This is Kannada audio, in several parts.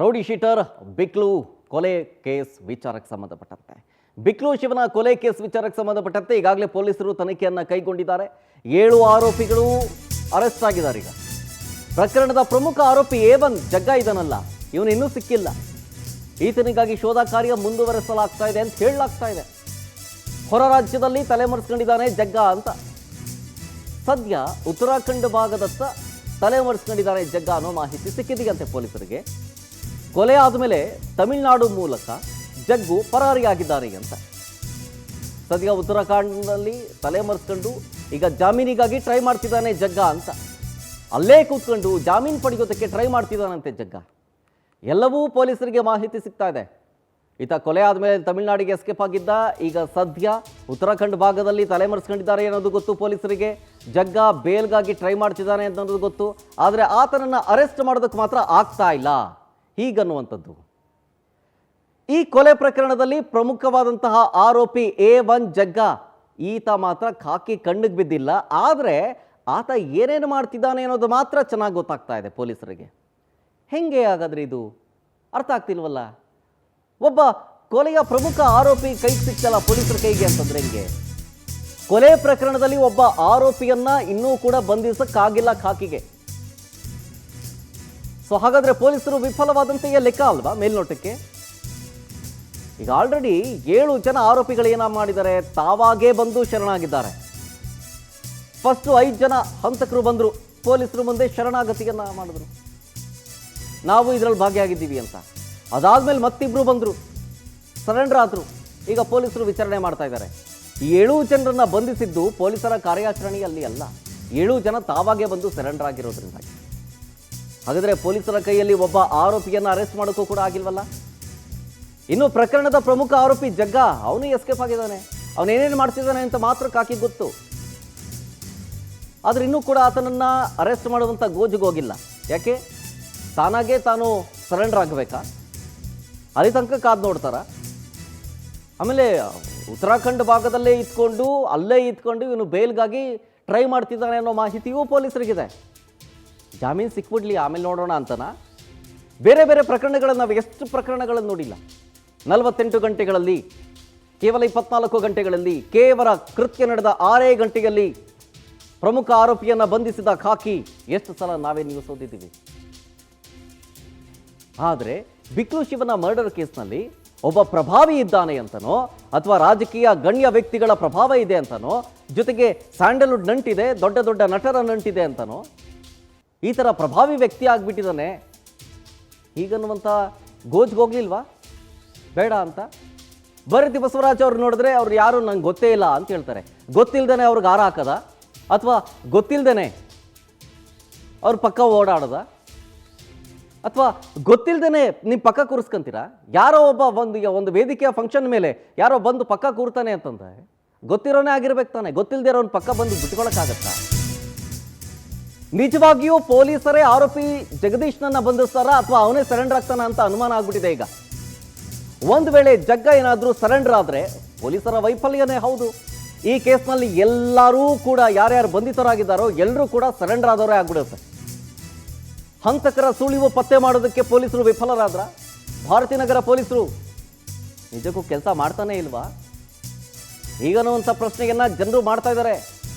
ರೌಡಿ ಶೀಟರ್ ಬಿಕ್ಲು ಕೊಲೆ ಕೇಸ್ ವಿಚಾರಕ್ಕೆ ಸಂಬಂಧಪಟ್ಟಂತೆ ಬಿಕ್ಲು ಶಿವನ ಕೊಲೆ ಕೇಸ್ ವಿಚಾರಕ್ಕೆ ಸಂಬಂಧಪಟ್ಟಂತೆ ಈಗಾಗಲೇ ಪೊಲೀಸರು ತನಿಖೆಯನ್ನು ಕೈಗೊಂಡಿದ್ದಾರೆ. 7 ಆರೋಪಿಗಳು ಅರೆಸ್ಟ್ ಆಗಿದ್ದಾರೆ. ಈಗ ಪ್ರಕರಣದ ಪ್ರಮುಖ ಆರೋಪಿ A1 ಜಗ್ಗ ಇದನಲ್ಲ, ಇವನು ಇನ್ನೂ ಸಿಕ್ಕಿಲ್ಲ. ಈತನಿಗಾಗಿ ಶೋಧ ಕಾರ್ಯ ಮುಂದುವರೆಸಲಾಗ್ತಾ ಇದೆ ಅಂತ ಹೇಳಲಾಗ್ತಾ ಇದೆ. ಹೊರ ರಾಜ್ಯದಲ್ಲಿ ತಲೆಮರೆಸ್ಕೊಂಡಿದ್ದಾನೆ ಜಗ್ಗ ಅಂತ. ಸದ್ಯ ಉತ್ತರಾಖಂಡ ಭಾಗದತ್ತ ತಲೆಮರೆಸ್ಕೊಂಡಿದ್ದಾನೆ ಜಗ್ಗ ಅನ್ನೋ ಮಾಹಿತಿ ಸಿಕ್ಕಿದೆಯಂತೆ ಪೊಲೀಸರಿಗೆ. ಕೊಲೆ ಆದಮೇಲೆ ತಮಿಳುನಾಡು ಮೂಲಕ ಜಗ್ಗು ಪರಾರಿಯಾಗಿದ್ದಾರೆ ಅಂತ. ಸದ್ಯ ಉತ್ತರಾಖಂಡದಲ್ಲಿ ತಲೆಮರೆಸ್ಕೊಂಡು ಈಗ ಜಾಮೀನಿಗಾಗಿ ಟ್ರೈ ಮಾಡ್ತಿದ್ದಾನೆ ಜಗ್ಗ ಅಂತ. ಅಲ್ಲೇ ಕೂತ್ಕೊಂಡು ಜಾಮೀನು ಪಡೆಯೋದಕ್ಕೆ ಟ್ರೈ ಮಾಡ್ತಿದ್ದಾನಂತೆ ಜಗ್ಗ. ಎಲ್ಲವೂ ಪೊಲೀಸರಿಗೆ ಮಾಹಿತಿ ಸಿಗ್ತಾ ಇದೆ. ಈತ ಕೊಲೆ ಆದಮೇಲೆ ತಮಿಳುನಾಡಿಗೆ ಎಸ್ಕೇಪ್ ಆಗಿದ್ದ. ಈಗ ಸದ್ಯ ಉತ್ತರಾಖಂಡ ಭಾಗದಲ್ಲಿ ತಲೆಮರೆಸ್ಕೊಂಡಿದ್ದಾರೆ ಅನ್ನೋದು ಗೊತ್ತು ಪೊಲೀಸರಿಗೆ. ಜಗ್ಗ ಬೇಲ್ಗಾಗಿ ಟ್ರೈ ಮಾಡ್ತಿದ್ದಾನೆ ಅನ್ನೋದು ಗೊತ್ತು. ಆದರೆ ಆತನನ್ನು ಅರೆಸ್ಟ್ ಮಾಡೋದಕ್ಕೆ ಮಾತ್ರ ಆಗ್ತಾ ಇಲ್ಲ ಹೀಗನ್ನುವಂಥದ್ದು. ಈ ಕೊಲೆ ಪ್ರಕರಣದಲ್ಲಿ ಪ್ರಮುಖವಾದಂತಹ ಆರೋಪಿ A1 ಜಗ್ಗ, ಈತ ಮಾತ್ರ ಖಾಕಿ ಕಣ್ಣಿಗೆ ಬಿದ್ದಿಲ್ಲ. ಆದರೆ ಆತ ಏನೇನು ಮಾಡ್ತಿದ್ದಾನೆ ಅನ್ನೋದು ಮಾತ್ರ ಚೆನ್ನಾಗಿ ಗೊತ್ತಾಗ್ತಾ ಇದೆ ಪೊಲೀಸರಿಗೆ. ಹೆಂಗೆ ಹಾಗಾದ್ರೆ ಇದು ಅರ್ಥ ಆಗ್ತಿಲ್ವಲ್ಲ. ಒಬ್ಬ ಕೊಲೆಯ ಪ್ರಮುಖ ಆರೋಪಿ ಕೈಗೆ ಸಿಕ್ತಲ್ಲ ಪೊಲೀಸರ ಕೈಗೆ ಅಂತಂದ್ರೆ ಹೆಂಗೆ? ಕೊಲೆ ಪ್ರಕರಣದಲ್ಲಿ ಒಬ್ಬ ಆರೋಪಿಯನ್ನ ಇನ್ನೂ ಕೂಡ ಬಂಧಿಸಕ್ಕಾಗಿಲ್ಲ ಖಾಕಿಗೆ. ಸೊ ಹಾಗಾದ್ರೆ ಪೊಲೀಸರು ವಿಫಲವಾದಂತೆಯೇ ಲೆಕ್ಕ ಅಲ್ವಾ ಮೇಲ್ನೋಟಕ್ಕೆ? ಈಗ ಆಲ್ರೆಡಿ 7 ಜನ ಆರೋಪಿಗಳು ಏನ ಮಾಡಿದ್ದಾರೆ, ತಾವಾಗೇ ಬಂದು ಶರಣಾಗಿದ್ದಾರೆ. ಫಸ್ಟ್ 5 ಜನ ಹಂತಕರು ಬಂದರು, ಪೊಲೀಸರು ಮುಂದೆ ಶರಣಾಗತಿಯನ್ನ ಮಾಡಿದ್ರು, ನಾವು ಇದರಲ್ಲಿ ಭಾಗಿಯಾಗಿದ್ದೀವಿ ಅಂತ. ಅದಾದ್ಮೇಲೆ ಮತ್ತಿಬ್ರು ಬಂದರು, ಸರೆಂಡರ್ ಆದ್ರು. ಈಗ ಪೊಲೀಸರು ವಿಚಾರಣೆ ಮಾಡ್ತಾ ಇದ್ದಾರೆ. ಈ 7 ಜನರನ್ನ ಬಂಧಿಸಿದ್ದು ಪೊಲೀಸರ ಕಾರ್ಯಾಚರಣೆಯಲ್ಲಿ ಅಲ್ಲ, 7 ಜನ ತಾವಾಗೇ ಬಂದು ಸರೆಂಡರ್ ಆಗಿರೋದ್ರಿಂದಾಗಿ. ಹಾಗಾದ್ರೆ ಪೊಲೀಸರ ಕೈಯಲ್ಲಿ ಒಬ್ಬ ಆರೋಪಿಯನ್ನ ಅರೆಸ್ಟ್ ಮಾಡೋಕ್ಕೂ ಕೂಡ ಆಗಿಲ್ವಲ್ಲ. ಇನ್ನು ಪ್ರಕರಣದ ಪ್ರಮುಖ ಆರೋಪಿ ಜಗ್ಗ, ಅವನು ಎಸ್ಕೇಪ್ ಆಗಿದ್ದಾನೆ. ಅವನೇನೇನು ಮಾಡ್ತಿದ್ದಾನೆ ಅಂತ ಮಾತ್ರ ಕಾಕಿ ಗೊತ್ತು. ಆದ್ರೆ ಇನ್ನೂ ಕೂಡ ಆತನನ್ನ ಅರೆಸ್ಟ್ ಮಾಡುವಂತ ಗೋಜಿಗೆ ಹೋಗಿಲ್ಲ. ಯಾಕೆ? ತಾನಾಗೆ ತಾನು ಸರೆಂಡರ್ ಆಗಬೇಕಾ? ಅಲ್ಲಿ ತನಕ ಕಾದು ನೋಡ್ತಾರ. ಆಮೇಲೆ ಉತ್ತರಾಖಂಡ ಭಾಗದಲ್ಲೇ ಇತ್ಕೊಂಡು ಅಲ್ಲೇ ಇತ್ಕೊಂಡು ಇವನು ಬೇಲ್ಗಾಗಿ ಟ್ರೈ ಮಾಡ್ತಿದ್ದಾನೆ ಅನ್ನೋ ಮಾಹಿತಿಯೂ ಪೊಲೀಸರಿಗಿದೆ. ಜಾಮೀನು ಸಿಕ್ಬಿಡ್ಲಿ ಆಮೇಲೆ ನೋಡೋಣ ಅಂತನಾ? ಬೇರೆ ಬೇರೆ ಪ್ರಕರಣಗಳನ್ನು ನಾವು ಎಷ್ಟು ಪ್ರಕರಣಗಳನ್ನು ನೋಡಿಲ್ಲ. 48 ಗಂಟೆಗಳಲ್ಲಿ, ಕೇವಲ 24 ಗಂಟೆಗಳಲ್ಲಿ, ಕೇವಲ ಕೃತ್ಯ ನಡೆದ 6 ಗಂಟೆಯಲ್ಲಿ ಪ್ರಮುಖ ಆರೋಪಿಯನ್ನು ಬಂಧಿಸಿದ ಖಾಕಿ ಎಷ್ಟು ಸಲ ನಾವೇ ನ್ಯೂಸ್ ಓದಿದ್ದೀವಿ. ಆದರೆ ಬಿಕ್ಲು ಶಿವನ ಮರ್ಡರ್ ಕೇಸ್ನಲ್ಲಿ ಒಬ್ಬ ಪ್ರಭಾವಿ ಇದ್ದಾನೆ ಅಂತನೋ, ಅಥವಾ ರಾಜಕೀಯ ಗಣ್ಯ ವ್ಯಕ್ತಿಗಳ ಪ್ರಭಾವ ಇದೆ ಅಂತನೋ, ಜೊತೆಗೆ ಸ್ಯಾಂಡಲ್ವುಡ್ ನಂಟಿದೆ, ದೊಡ್ಡ ದೊಡ್ಡ ನಟರ ನಂಟಿದೆ ಅಂತನೋ, ಈ ಥರ ಪ್ರಭಾವಿ ವ್ಯಕ್ತಿ ಆಗಿಬಿಟ್ಟಿದ್ದಾನೆ ಹೀಗನ್ನುವಂಥ ಗೋಜ್ಗೆ ಹೋಗ್ಲಿಲ್ವಾ? ಬೇಡ ಅಂತ. ಭರತಿ ಬಸವರಾಜ್ ಅವ್ರು ನೋಡಿದ್ರೆ ಅವ್ರು ಯಾರು ನಂಗೆ ಗೊತ್ತೇ ಇಲ್ಲ ಅಂತ ಹೇಳ್ತಾರೆ. ಗೊತ್ತಿಲ್ದೇನೆ ಅವ್ರಿಗೆ ಹಾರ ಹಾಕದ, ಅಥವಾ ಗೊತ್ತಿಲ್ದೇನೆ ಅವ್ರ ಪಕ್ಕ ಓಡಾಡೋದ, ಅಥವಾ ಗೊತ್ತಿಲ್ದೇನೆ ನಿಮ್ಮ ಪಕ್ಕ ಕೂರಿಸ್ಕೊಂತೀರಾ? ಯಾರೋ ಒಬ್ಬ ಒಂದು ವೇದಿಕೆಯ ಫಂಕ್ಷನ್ ಮೇಲೆ ಯಾರೋ ಬಂದು ಪಕ್ಕ ಕೂರ್ತಾನೆ ಅಂತಂದ್ರೆ ಗೊತ್ತಿರೋನೇ ಆಗಿರ್ಬೇಕು ತಾನೆ. ಗೊತ್ತಿಲ್ಲದೆ ಇರೋನ್ ಪಕ್ಕ ಬಂದು ಬಿಟ್ಕೊಳಕ್ಕಾಗತ್ತಾ? ನಿಜವಾಗಿಯೂ ಪೊಲೀಸರೇ ಆರೋಪಿ ಜಗದೀಶ್ನನ್ನ ಬಂಧಿಸ್ತಾರ ಅಥವಾ ಅವನೇ ಸರೆಂಡರ್ ಆಗ್ತಾನ ಅಂತ ಅನುಮಾನ ಆಗ್ಬಿಟ್ಟಿದೆ ಈಗ. ಒಂದು ವೇಳೆ ಜಗ್ಗ ಏನಾದರೂ ಸರೆಂಡರ್ ಆದರೆ ಪೊಲೀಸರ ವೈಫಲ್ಯನೇ ಹೌದು. ಈ ಕೇಸ್ನಲ್ಲಿ ಎಲ್ಲರೂ ಕೂಡ ಯಾರ್ಯಾರು ಬಂಧಿತರಾಗಿದ್ದಾರೋ ಎಲ್ಲರೂ ಕೂಡ ಸರೆಂಡರ್ ಆದವರೇ ಆಗ್ಬಿಡುತ್ತೆ. ಹಂತಕರ ಸುಳಿವು ಪತ್ತೆ ಮಾಡೋದಕ್ಕೆ ಪೊಲೀಸರು ವಿಫಲರಾದ್ರ? ಭಾರತೀನಗರ ಪೊಲೀಸರು ನಿಜಕ್ಕೂ ಕೆಲಸ ಮಾಡ್ತಾನೆ ಇಲ್ವಾ ಈಗನ್ನುವಂಥ ಪ್ರಶ್ನೆಯನ್ನ ಜನರು ಮಾಡ್ತಾ ಇದ್ದಾರೆ.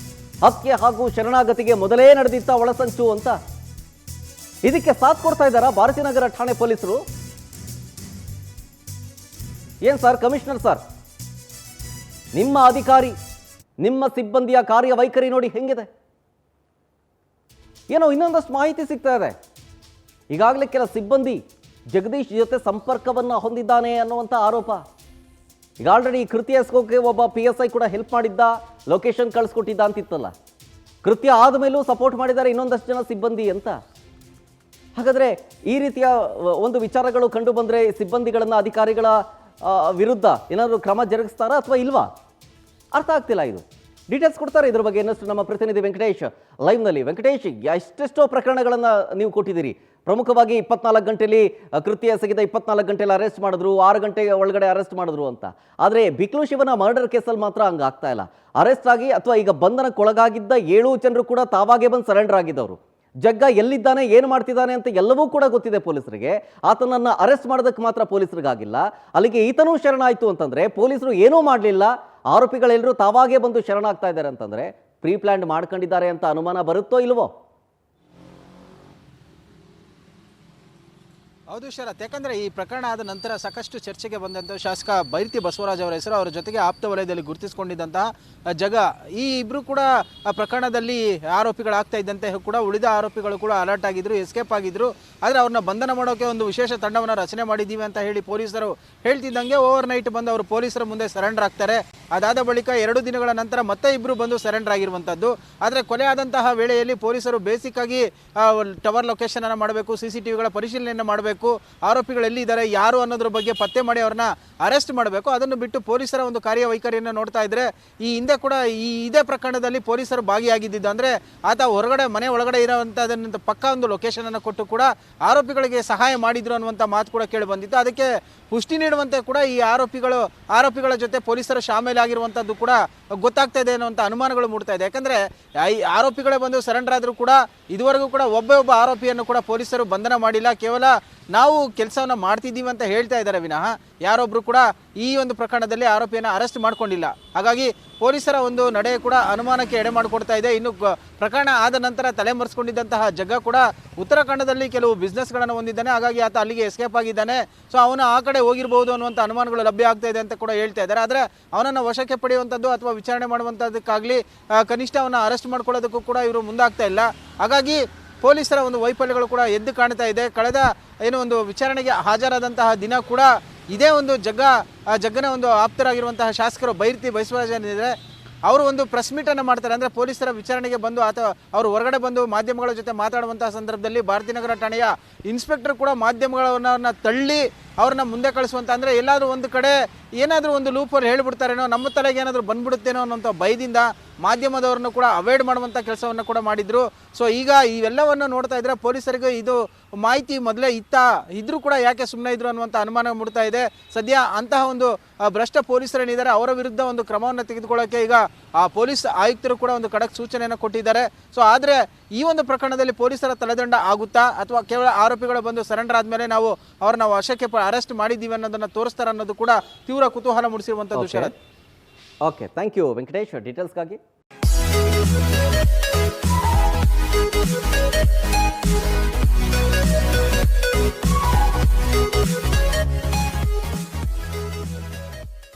ಹತ್ಯೆ ಹಾಗೂ ಶರಣಾಗತಿಗೆ ಮೊದಲೇ ನಡೆದಿತ್ತ ಒಳಸಂಚು ಅಂತ. ಇದಕ್ಕೆ ಸಾಥ್ ಕೊಡ್ತಾ ಇದ್ದಾರಾ ಭಾರತೀನಗರ ಠಾಣೆ ಪೊಲೀಸರು? ಏನ್ ಸರ್ ಕಮಿಷನರ್ ಸರ್, ನಿಮ್ಮ ಅಧಿಕಾರಿ, ನಿಮ್ಮ ಸಿಬ್ಬಂದಿಯ ಕಾರ್ಯವೈಖರಿ ನೋಡಿ ಹೆಂಗಿದೆ? ಏನೋ ಇನ್ನೊಂದಷ್ಟು ಮಾಹಿತಿ ಸಿಗ್ತಾ ಇದೆ. ಈಗಾಗಲೇ ಕೆಲ ಸಿಬ್ಬಂದಿ ಜಗದೀಶ್ ಜೊತೆ ಸಂಪರ್ಕವನ್ನು ಹೊಂದಿದ್ದಾನೆ ಅನ್ನುವಂಥ ಆರೋಪ. ಈಗ ಆಲ್ರೆಡಿ ಕೃತ್ಯ ಎಸ್ಕೋಕೆ ಒಬ್ಬ PSI ಕೂಡ ಹೆಲ್ಪ್ ಮಾಡಿದ್ದ, ಲೊಕೇಶನ್ ಕಳಿಸ್ಕೊಟ್ಟಿದ್ದ ಅಂತಿತ್ತಲ್ಲ. ಕೃತ್ಯ ಆದಮೇಲೂ ಸಪೋರ್ಟ್ ಮಾಡಿದ್ದಾರೆ ಇನ್ನೊಂದಷ್ಟು ಜನ ಸಿಬ್ಬಂದಿ ಅಂತ. ಹಾಗಾದರೆ ಈ ರೀತಿಯ ಒಂದು ವಿಚಾರಗಳು ಕಂಡು ಬಂದರೆ ಸಿಬ್ಬಂದಿಗಳನ್ನು ಅಧಿಕಾರಿಗಳ ವಿರುದ್ಧ ಏನಾದರೂ ಕ್ರಮ ಜರುಗಿಸ್ತಾರಾ ಅಥವಾ ಇಲ್ವಾ? ಅರ್ಥ ಆಗ್ತಿಲ್ಲ. ಇದು ಡೀಟೇಲ್ಸ್ ಕೊಡ್ತಾರೆ ಇದ್ರ ಬಗ್ಗೆ ಇನ್ನಷ್ಟು ನಮ್ಮ ಪ್ರತಿನಿಧಿ ವೆಂಕಟೇಶ್ ಲೈವ್ನಲ್ಲಿ. ವೆಂಕಟೇಶ್, ಎಷ್ಟೆಷ್ಟೋ ಪ್ರಕರಣಗಳನ್ನು ನೀವು ಕೊಟ್ಟಿದ್ದೀರಿ. ಪ್ರಮುಖವಾಗಿ 24 ಗಂಟೆಯಲ್ಲಿ ಕೃತ್ಯ ಎಸಗಿದ 24 ಗಂಟೆಯಲ್ಲಿ ಅರೆಸ್ಟ್ ಮಾಡಿದ್ರು, 6 ಗಂಟೆ ಒಳಗಡೆ ಅರೆಸ್ಟ್ ಮಾಡಿದ್ರು ಅಂತ. ಆದರೆ ಬಿಕ್ಲು ಶಿವನ ಮರ್ಡರ್ ಕೇಸಲ್ಲಿ ಮಾತ್ರ ಹಂಗೆ ಆಗ್ತಾ ಇಲ್ಲ. ಅರೆಸ್ಟ್ ಆಗಿ ಅಥವಾ ಈಗ ಬಂಧನಕ್ಕೊಳಗಾಗಿದ್ದ 7 ಜನರು ಕೂಡ ತಾವಾಗೇ ಬಂದು ಸರೆಂಡರ್ ಆಗಿದ್ದವರು. ಜಗ್ಗ ಎಲ್ಲಿದ್ದಾನೆ, ಏನು ಮಾಡ್ತಿದ್ದಾನೆ ಅಂತ ಎಲ್ಲವೂ ಕೂಡ ಗೊತ್ತಿದೆ ಪೊಲೀಸರಿಗೆ. ಆತನನ್ನು ಅರೆಸ್ಟ್ ಮಾಡೋದಕ್ಕೆ ಮಾತ್ರ ಪೊಲೀಸರಿಗಾಗಿಲ್ಲ. ಅಲ್ಲಿಗೆ ಈತನೂ ಶರಣಾಯಿತು ಅಂತಂದರೆ ಪೊಲೀಸರು ಏನೂ ಮಾಡಲಿಲ್ಲ, ಆರೋಪಿಗಳೆಲ್ಲರೂ ತಾವಾಗೇ ಬಂದು ಶರಣಾಗ್ತಾ ಇದ್ದಾರೆ ಅಂತಂದರೆ ಪ್ರೀ ಪ್ಲ್ಯಾನ್ ಮಾಡ್ಕೊಂಡಿದ್ದಾರೆ ಅಂತ ಅನುಮಾನ ಬರುತ್ತೋ ಇಲ್ವೋ? ಹೌದು ಶರತ್, ಯಾಕಂದರೆ ಈ ಪ್ರಕರಣ ಆದ ನಂತರ ಸಾಕಷ್ಟು ಚರ್ಚೆಗೆ ಬಂದಂಥ ಶಾಸಕ ಬೈರತಿ ಬಸವರಾಜ್ ಅವರ ಹೆಸರು, ಅವರ ಜೊತೆಗೆ ಆಪ್ತ ವಲಯದಲ್ಲಿ ಗುರುತಿಸಿಕೊಂಡಿದ್ದಂತಹ ಜಗ, ಈ ಇಬ್ಬರು ಕೂಡ ಆ ಪ್ರಕರಣದಲ್ಲಿ ಆರೋಪಿಗಳಾಗ್ತಾ ಇದ್ದಂತೆ ಕೂಡ ಉಳಿದ ಆರೋಪಿಗಳು ಕೂಡ ಅಲರ್ಟ್ ಆಗಿದ್ರು, ಎಸ್ಕೇಪ್ ಆಗಿದ್ರು. ಆದರೆ ಅವ್ರನ್ನ ಬಂಧನ ಮಾಡೋಕ್ಕೆ ಒಂದು ವಿಶೇಷ ತಂಡವನ್ನು ರಚನೆ ಮಾಡಿದ್ದೀವಿ ಅಂತ ಹೇಳಿ ಪೊಲೀಸರು ಹೇಳ್ತಿದ್ದಂಗೆ ಓವರ್ ನೈಟ್ ಬಂದು ಅವರು ಪೊಲೀಸರ ಮುಂದೆ ಸರೆಂಡರ್ ಆಗ್ತಾರೆ. ಅದಾದ ಬಳಿಕ 2 ದಿನಗಳ ನಂತರ ಮತ್ತೆ ಇಬ್ಬರು ಬಂದು ಸರೆಂಡರ್ ಆಗಿರುವಂಥದ್ದು. ಆದರೆ ಕೊಲೆ ಆದಂತಹ ವೇಳೆಯಲ್ಲಿ ಪೊಲೀಸರು ಬೇಸಿಕ್ ಆಗಿ ಟವರ್ ಲೊಕೇಶನ್ ಅನ್ನು ಮಾಡಬೇಕು, CCTVಗಳ ಪರಿಶೀಲನೆಯನ್ನು ಮಾಡಬೇಕು, ಆರೋಪಿಗಳು ಎಲ್ಲಿದ್ದಾರೆ ಯಾರು ಅನ್ನೋದ್ರ ಬಗ್ಗೆ ಪತ್ತೆ ಮಾಡಿ ಅವ್ರನ್ನ ಅರೆಸ್ಟ್ ಮಾಡಬೇಕು. ಅದನ್ನು ಬಿಟ್ಟು ಪೊಲೀಸರ ಒಂದು ಕಾರ್ಯವೈಖರಿಯನ್ನು ನೋಡ್ತಾ ಇದ್ರೆ ಈ ಹಿಂದೆ ಕೂಡ ಇದೇ ಪ್ರಕರಣದಲ್ಲಿ ಪೊಲೀಸರು ಭಾಗಿಯಾಗಿದ್ದು, ಅಂದರೆ ಆತ ಮನೆ ಒಳಗಡೆ ಇರುವಂಥದ್ದನ್ನು ಪಕ್ಕ ಒಂದು ಲೊಕೇಶನ್ ಅನ್ನು ಕೊಟ್ಟು ಕೂಡ ಆರೋಪಿಗಳಿಗೆ ಸಹಾಯ ಮಾಡಿದ್ರು ಅನ್ನುವಂಥ ಮಾತು ಕೂಡ ಕೇಳಿ ಬಂದಿತ್ತು. ಅದಕ್ಕೆ ಪುಷ್ಟಿ ನೀಡುವಂತೆ ಕೂಡ ಈ ಆರೋಪಿಗಳ ಜೊತೆ ಪೊಲೀಸರು ಶಾಮೀಲಾಗಿರುವಂಥದ್ದು ಕೂಡ ಗೊತ್ತಾಗ್ತಾ ಇದೆ ಅನ್ನುವಂಥ ಅನುಮಾನಗಳು ಮೂಡ್ತಾ ಇದೆ. ಯಾಕಂದರೆ ಆರೋಪಿಗಳೇ ಬಂದು ಸರೆಂಡರ್ ಆದರೂ ಕೂಡ ಇದುವರೆಗೂ ಕೂಡ ಒಬ್ಬ ಆರೋಪಿಯನ್ನು ಕೂಡ ಪೊಲೀಸರು ಬಂಧನ ಮಾಡಿಲ್ಲ. ಕೇವಲ ನಾವು ಕೆಲಸವನ್ನು ಮಾಡ್ತಿದ್ದೀವಿ ಅಂತ ಹೇಳ್ತಾ ಇದ್ದಾರೆ ವಿನಃ ಯಾರೊಬ್ಬರು ಕೂಡ ಈ ಒಂದು ಪ್ರಕರಣದಲ್ಲಿ ಆರೋಪಿಯನ್ನು ಅರೆಸ್ಟ್ ಮಾಡ್ಕೊಂಡಿಲ್ಲ. ಹಾಗಾಗಿ ಪೊಲೀಸರ ಒಂದು ನಡೆ ಕೂಡ ಅನುಮಾನಕ್ಕೆ ಎಡೆ ಮಾಡಿಕೊಡ್ತಾ ಇದೆ. ಇನ್ನು ಪ್ರಕರಣ ಆದ ನಂತರ ತಲೆಮರೆಸ್ಕೊಂಡಿದ್ದಂತಹ ಜಗ್ಗ ಕೂಡ ಉತ್ತರಾಖಂಡದಲ್ಲಿ ಕೆಲವು ಬಿಸ್ನೆಸ್ಗಳನ್ನು ಹೊಂದಿದ್ದಾನೆ. ಹಾಗಾಗಿ ಆತ ಅಲ್ಲಿಗೆ ಎಸ್ಕೇಪ್ ಆಗಿದ್ದಾನೆ. ಸೊ ಅವನು ಆ ಕಡೆ ಹೋಗಿರ್ಬೋದು ಅನ್ನುವಂಥ ಅನುಮಾನಗಳು ಲಭ್ಯ ಆಗ್ತಾ ಇದೆ ಅಂತ ಕೂಡ ಹೇಳ್ತಾ ಇದ್ದಾರೆ. ಆದರೆ ಅವನನ್ನು ವಶಕ್ಕೆ ಪಡೆಯುವಂಥದ್ದು ಅಥವಾ ವಿಚಾರಣೆ ಮಾಡುವಂಥದ್ದಕ್ಕಾಗಲಿ ಕನಿಷ್ಠ ಅವನ್ನ ಅರೆಸ್ಟ್ ಮಾಡ್ಕೊಳ್ಳೋದಕ್ಕೂ ಕೂಡ ಇವರು ಮುಂದಾಗ್ತಾ ಇಲ್ಲ. ಹಾಗಾಗಿ ಪೊಲೀಸರ ಒಂದು ವೈಫಲ್ಯಗಳು ಕೂಡ ಎದ್ದು ಕಾಣ್ತಾ ಇದೆ. ಕಳೆದ ಒಂದು ವಿಚಾರಣೆಗೆ ಹಾಜರಾದಂತಹ ದಿನ ಕೂಡ ಇದೇ ಒಂದು ಜಗ್ಗನ ಒಂದು ಆಪ್ತರಾಗಿರುವಂತಹ ಶಾಸಕರು ಬೈರತಿ ಬಸವರಾಜ್ ಏನಿದೆ ಅವರು ಒಂದು ಪ್ರೆಸ್ ಮೀಟನ್ನು ಮಾಡ್ತಾರೆ. ಅಂದರೆ ಪೊಲೀಸರ ವಿಚಾರಣೆಗೆ ಬಂದು ಅಥವಾ ಅವರು ಹೊರಗಡೆ ಬಂದು ಮಾಧ್ಯಮಗಳ ಜೊತೆ ಮಾತಾಡುವಂತಹ ಸಂದರ್ಭದಲ್ಲಿ ಭಾರತೀನಗರ ಠಾಣೆಯ ಇನ್ಸ್ಪೆಕ್ಟರ್ ಕೂಡ ಮಾಧ್ಯಮಗಳನ್ನ ತಳ್ಳಿ ಅವ್ರನ್ನ ಮುಂದೆ ಕಳಿಸುವಂಥ, ಅಂದರೆ ಎಲ್ಲಾದರೂ ಒಂದು ಕಡೆ ಏನಾದರೂ ಒಂದು ಲೂಪಲ್ಲಿ ಹೇಳಿಬಿಡ್ತಾರೇನೋ, ನಮ್ಮ ತಲೆಗೆ ಏನಾದರೂ ಬಂದ್ಬಿಡುತ್ತೇನೋ ಅನ್ನೋಂಥ ಭಯದಿಂದ ಮಾಧ್ಯಮದವ್ರನ್ನು ಕೂಡ ಅವಾಯ್ಡ್ ಮಾಡುವಂಥ ಕೆಲಸವನ್ನು ಕೂಡ ಮಾಡಿದರು. ಸೊ ಈಗ ಇವೆಲ್ಲವನ್ನು ನೋಡ್ತಾ ಇದ್ದರೆ ಪೊಲೀಸರಿಗೆ ಇದು ಮಾಹಿತಿ ಮೊದಲೇ ಇದ್ರೂ ಕೂಡ ಯಾಕೆ ಸುಮ್ಮನೆ ಇದ್ರು ಅನ್ನುವಂಥ ಅನುಮಾನ ಮೂಡ್ತಾ ಇದೆ. ಸದ್ಯ ಅಂತಹ ಒಂದು ಭ್ರಷ್ಟ ಪೊಲೀಸರೇನಿದ್ದಾರೆ ಅವರ ವಿರುದ್ಧ ಒಂದು ಕ್ರಮವನ್ನು ತೆಗೆದುಕೊಳ್ಳೋಕ್ಕೆ ಈಗ ಆ ಪೊಲೀಸ್ ಆಯುಕ್ತರು ಕೂಡ ಒಂದು ಖಡಕ್ ಸೂಚನೆಯನ್ನು ಕೊಟ್ಟಿದ್ದಾರೆ. ಸೊ ಆದರೆ ಈ ಒಂದು ಪ್ರಕರಣದಲ್ಲಿ ಪೊಲೀಸರ ತಲೆದಂಡ ಆಗುತ್ತಾ ಅಥವಾ ಕೇವಲ ಆರೋಪಿಗಳು ಬಂದು ಸರೆಂಡರ್ ಆದಮೇಲೆ ನಾವು ಅವ್ರನ್ನ ವಶಕ್ಕೆ ಅರೆಸ್ಟ್ ಮಾಡಿದ್ದೀವಿ ಅನ್ನೋದನ್ನು ತೋರಿಸ್ತಾರೆ ಅನ್ನೋದು ಕೂಡ ತೀವ್ರ ಕುತೂಹಲ ಮೂಡಿಸಿರುವಂಥದ್ದು Sharath. Okay, thank you Venkatesh ಡೀಟೇಲ್ಸ್ಗಾಗಿ.